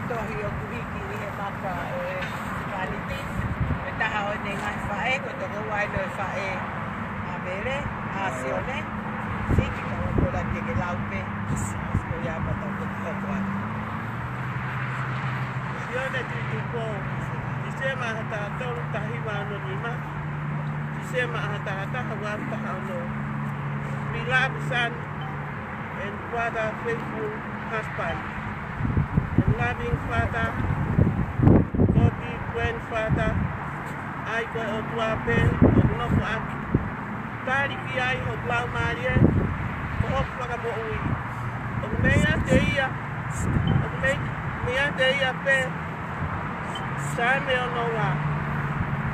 tohi o kuhiki i he maka o e municipality. Me taha o ne ngai whae, ko toko waino e whae a mere, a sione. Siki ka wakola te ke laupe, asko ia pata o toko atu. Sione tutupo, i se mahata tolu tahiwa ano nima, i se mahata hawanta ano. Beloved son and father, faithful husband, and loving father, godly grandfather, I go o tuape, o nofo aki. Tari ki ai o blau marie, o hoku waka mo ui. O mea te ia, o mea te ia pe, same o noa.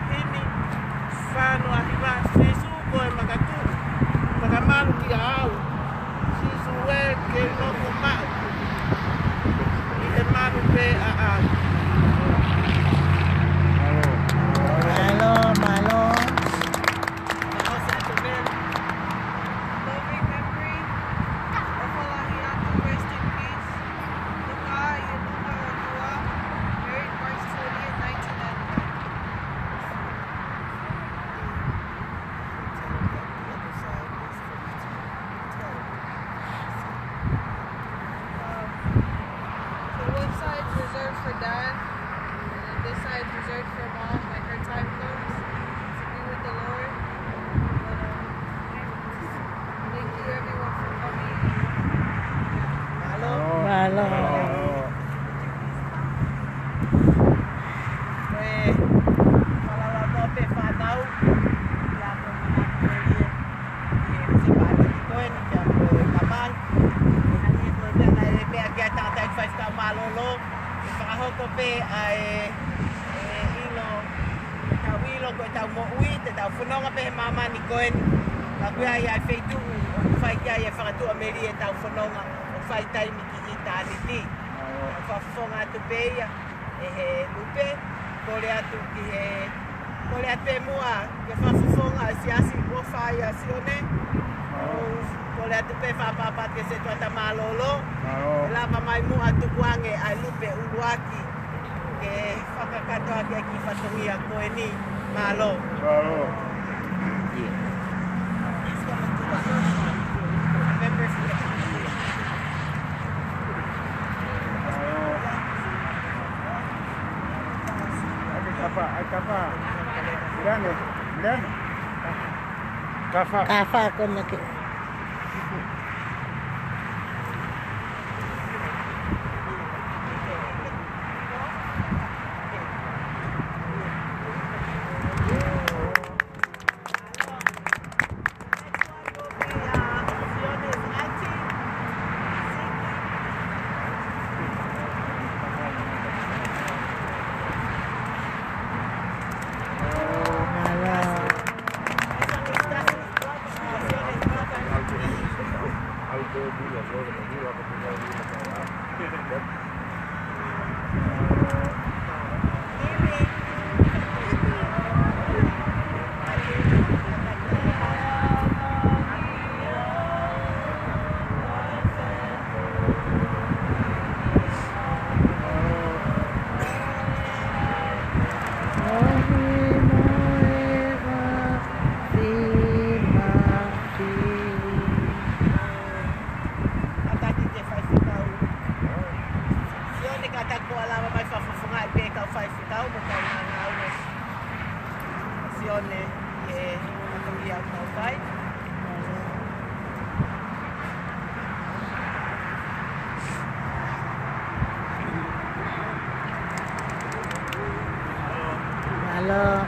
Hini, whanua hiwa, sisu koe makatu, makamaru ki au. Sisu e ke nofo mau. I he maru pe a au. Malo. For Dad, and this side's reserved for Mom, like her time comes to be with the Lord. But thank you everyone for coming. Malo. Hoko pe ai ilo tau ilo ko tau mo ui te tau whanonga pe he mama ni koen ka kua ai whaitu o whai kia e whakatu ameri e tau whanonga o whai taimi ki i tāni ti o whawhonga atu pe ia e he lupe kore atu ki he kore atu e mua ke whawhonga si asi o whai asi o ne kore atu pe whapapat ke se tuata malolo lava mai mua tu kuange ai lupe uruaki ke whakakatoa ke ki whatongia koe ni malo. Kafa con la que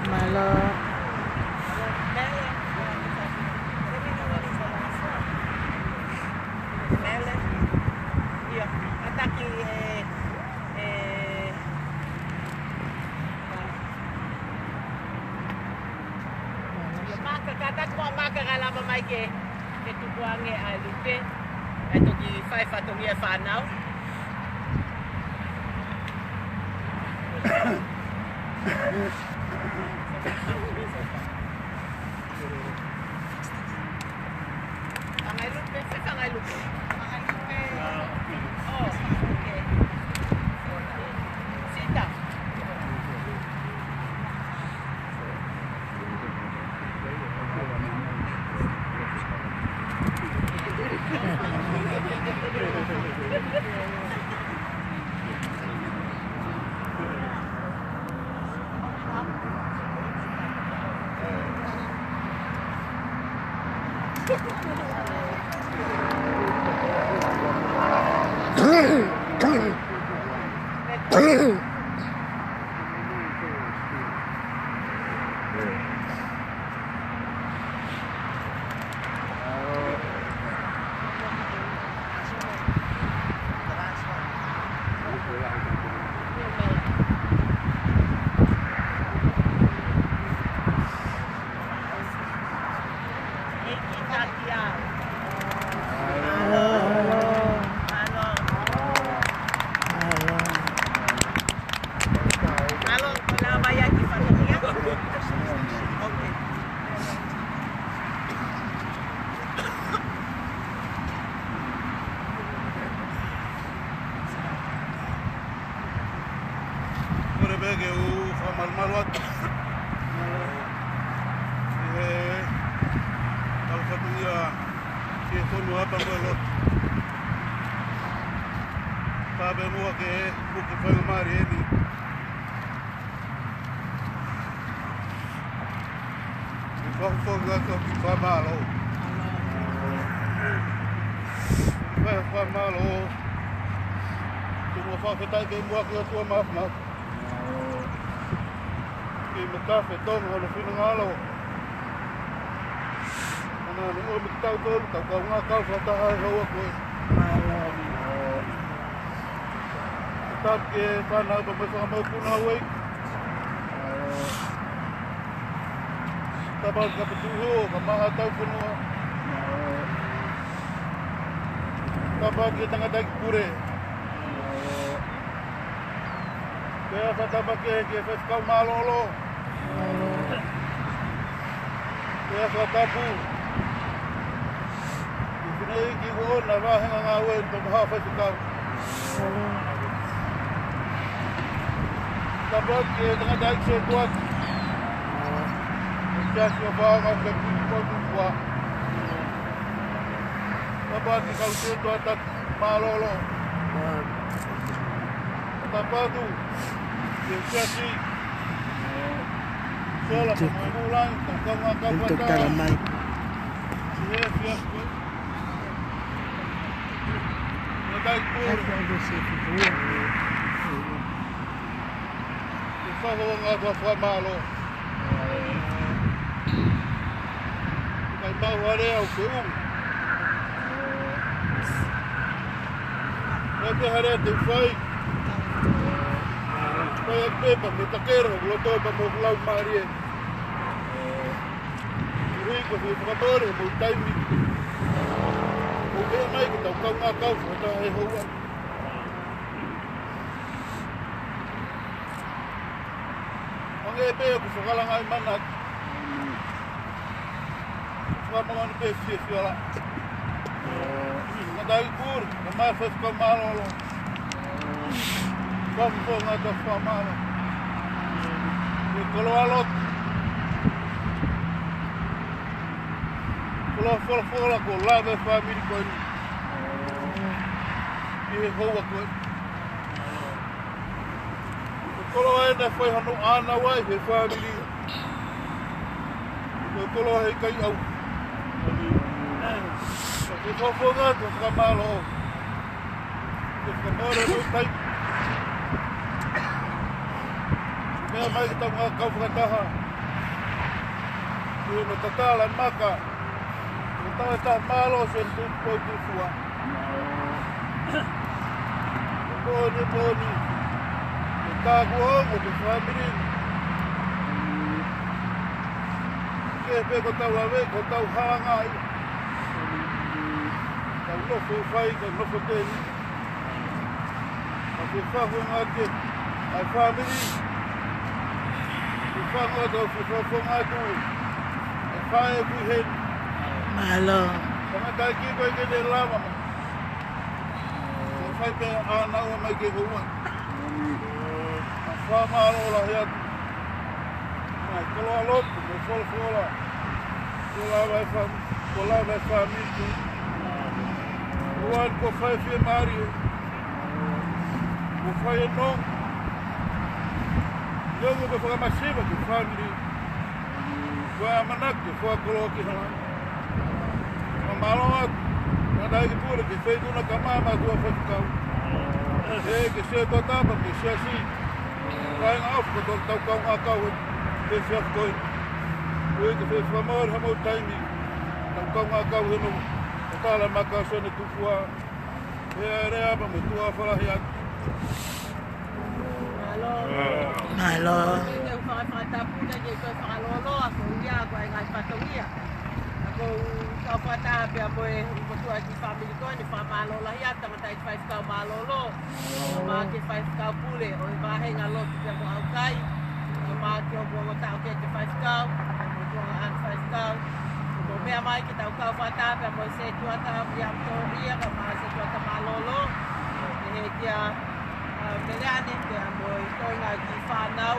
malo. Ke tukuange a lupe e toki whai whatongia whanau. Whangai lupe, whangai lupe. Whangai lupe. Oh, okay. Bege u famal malwat. Al-Fatuya ke tonu apa malwat. Tabe mua ke buku pengmari ini. Kau nggak kau famalo. Famalo. Semua fakta ke mua ke tua maaf maaf. Metafe tong halo finangalo ana ni o mitau ko nga kau fata hawa ko ke pana ba mo kuna wei tabal ka puho ka maha tau kuno tabal ke tanga dag pure kaya fata ba ke fes kau malolo ya fatabu ini kiwo na ba hanga ngawe to ha fa ka tabak ke dengan dai se tuat just yo ba ga ke ko kwa tabak ke kau se tuat malolo tabadu ye chasi Untuk dalaman. Ada si Fibuya. Favor nga fa malo. Kai ba wale au ku. Ate hare te fai. Kaya pepa me takero lo to pa mo lau marie. Rico fi tratore mo taimi. O ke mai ki tau nga kau ta he hoa. Ang ebe ko sa kalang ay manat. Sa mga pe fiala. Nadal pur, namafas ka malolo. Vamos a transformar el color fora com lá da família com e rua com o color ainda foi no ana vai de família o color é caiu e só foga com malo o camaro não sai Mea mai kita mga kaufataha. Kaya matatalan maka. Matatalan malo sa tupo tusua. Boni. Itaguhong o family. Kaya pe ko tau lawe, ko tau hangai. Kau no fufai, kau no futeni. Kasi fahong ate. Ay family. Fango do fango atu. Fae buhen. Malo. Sama daki ko ke de lama. Fae pe ana o mai ke huwa. Fa malo la ya. Mai ko lo lo ko fol fola. Kola vai família. Ruan ko fae fi Mario. O fae no. Eu vou fazer mais cima que família. Vai amanar que foi coloque lá. Uma malota, nada que pura que fez uma camada mais uma ficar. que se totapa, que se assim. Vai na off, que tau kau ngā kau, que se afkoi. Ue que se whamor hamo taimi. Tau kau ngā kau heno, o tāla maka sone tufua. E rea pa mo tua whalahi atu. Malo. Kau whakatapuna, kau whakaloloa, kau ia, kau e ngai whatongia. Kau whatape a moe umatua ki whamiri koe, ni whamalola hia, tangata i whaifkau malolo. O maa ke whaifkau pule, o i wahenga lotu te mo au kai. O maa ke o mua tau ke te whaifkau, o mua an whaifkau. O mea mai ki tau kau whatape a moe se tuata i am tō ria, ka maa se tuata malolo. E he kia meleane pe a moe toinga ki whanau,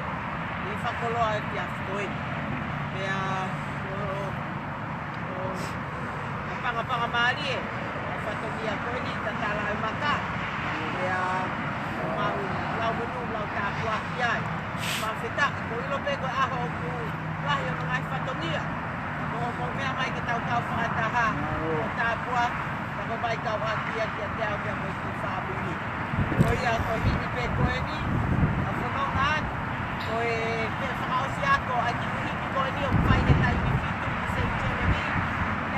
i whakoloa ki a whoi. Pea panga marie, whatongia koe ni, ta tala au maka. Ea, mau lau menu, lau tāpua ki ai. Mawheta, ko ilo pe koe aho o ku lahi o ngai whatongia. Mo mea mai ki tau kau whakataha o tāpua, ta ko mai kau aki a ki a te au kia koe ki whabungi. Ko ia ko hini pe koe ni, a whanonga atu. Ko e pe whakaosi ako, a ki hini koe ni o kwhai he tai mi fitu ki se uchene ni.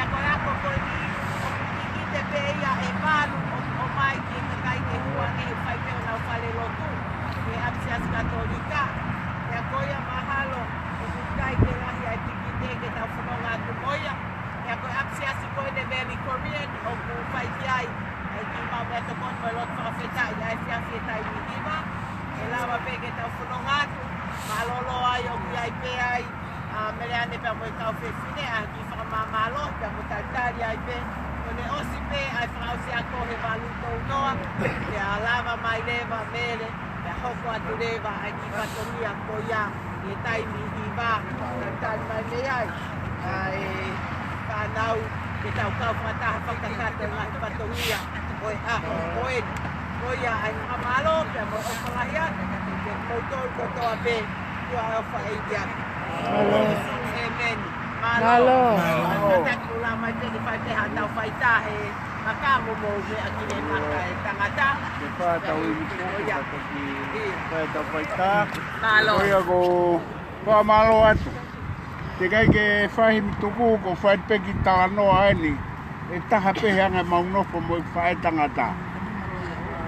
Ako koe ni, o ki te peia e maru o mai ki e kakai te hua ni e whai peo nau whale lotu. E Apsias Katolika. E a koia mahalo o kukai te rahi ai tiki te ke tau whanonga atu moia. E a koe Apsias i koe ne Valley Korean o ku whai ki ai. Ai ki mau mea te kono e lotu whakawhetai ai whiawhi e tai mi hiva. E lawa pe ke tau whanonga atu. Malolo ai o ki ai pe ai. Meleane pe a moe kau whewhine a ki whakamamalo, pe a mo tautari ai pe. O ne osi pe ai whakausi ako he waluto unoa. Pe a lava mai lewa mele, pe a hoko atu lewa ai ki whatongia ko ia. E taimi i wā, tautari mai me ai. E whanau ke tau kau whataha whakakata ngā whatongia. Oi aho, oi. Ko ia ai whamalo, pe a mo okalahi atu. Ke moutou kotoa pe, tua e ofa e i atu. Amen. Malo. Mataku la mai te whai te hatau whai tahe. Makamu mo me aki he maka e tangata. Ke whātau i mea, whātau whai tā. Malo. Koia ko whamalo atu. Te kai ke whahi mituku ko whai peki tala noa eni. E taha pehe anga maunofo mo i whai tangata.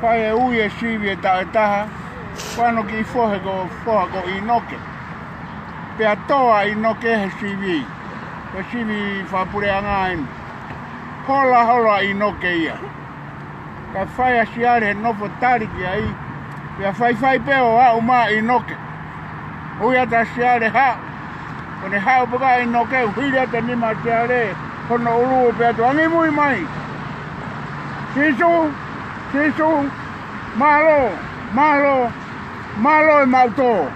Whai e ui e siwi e taha. Whano ki i whohe ko i noke. Pea toa i no ke he siwi. He siwi whapure angain. Hola i no ke ia. Ka whai a siare he nofo tariki ai. Pea whai peo a uma i no ke. Hui ata siare hao. Kone hao puka i no ke. Hiri ata nima siare. Kono ulu pea tu angi mui mai. Sisu. Malo e mauto.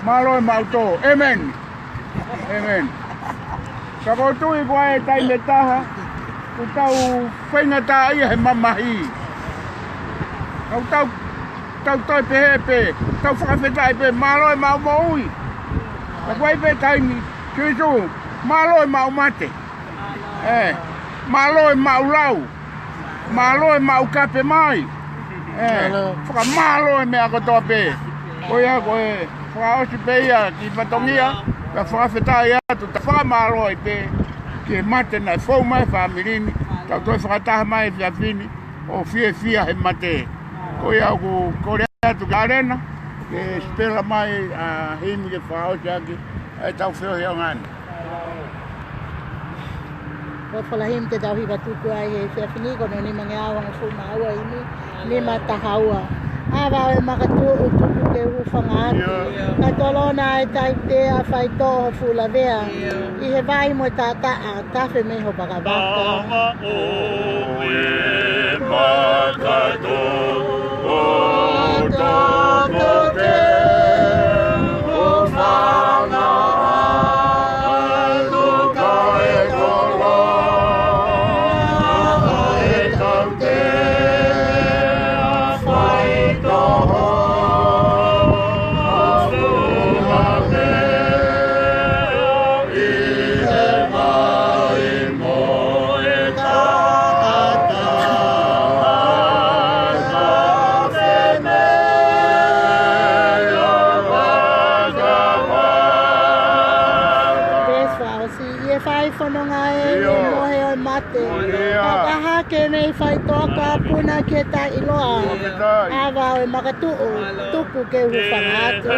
Malo e mauto. Amen. Ka ko tui koa e tai me taha. Ku tau whainga tā ia he mamahi. Kau tau toi pehepe. Tau whakawhetai pe malo e mau maui. Ka koa i pe taimi. Sisu. Malo e mau mate. Malo e mau lau. Malo e mau kape mai. Whaka malo e mea kotoa pe. Koia koe. Whakaosi pe ia ki whatongia, ka whakawhetai atu, ta whakamaro i pe, ki mate na whau mai whamirini, tau toi whakataha mai whiawhini, o whia he mate. Koi au ku kore atu ka arena, ke spela mai himi ke whakaosi aki, e tau whio heo ngani. Ko whalahim te tau hiwa tuku ai he whiawhini, kono ni mange awa ngā whu maaua imi, ni matahaua. Awa e makatu o tuku ke uwhanga atu. Ka tolona e taite a whai toho fula vea. I he vai mo tata a tawhi meho baka baka. Ama o e makatu o tuku ke uwhanga atu ka e tolona e taute. te. Ia. Pakaha ke nei whai toka puna ke ta iloa. Petai. Awa e makatuu, tupu ke hufanga atu.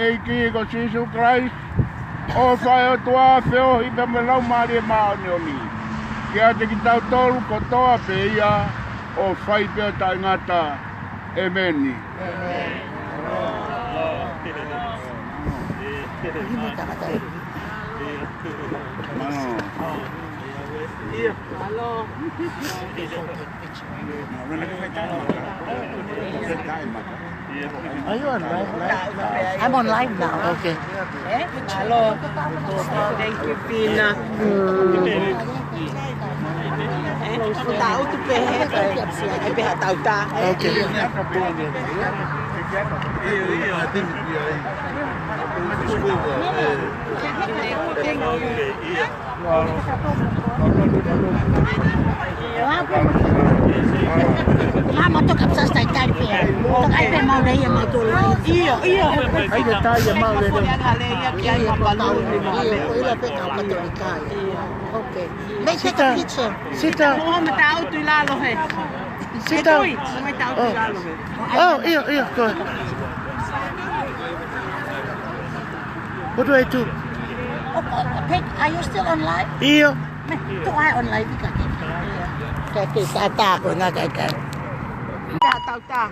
Eiki ko Jesus Christ o whai o tua whio i pe me lau maari e maa ni oni. Kia te ki tau tolu ko toa pe ia o whai pe o tai ngata e meni. Are you on live? I'm on live now. Okay. Hello. Thank you, Pina. Tao tu pe he pe ha tau ta. Okay. Mama to kapsa stai tai pe. To ai pe mau nei mau to. Iyo. Ai de tai mau le. Iyo pa tau ni mau le. Ila pe ka pa to kai. Okay. Let's take a picture. Sit down. Mo ma tau tu la lo he. Sit down. Mo tau tu la lo he. Oh, here, go ahead. What do I do? Peg, are you still on live? Here. To I on live ka ke. Ka ke sa ta ko na ka. Tau ta.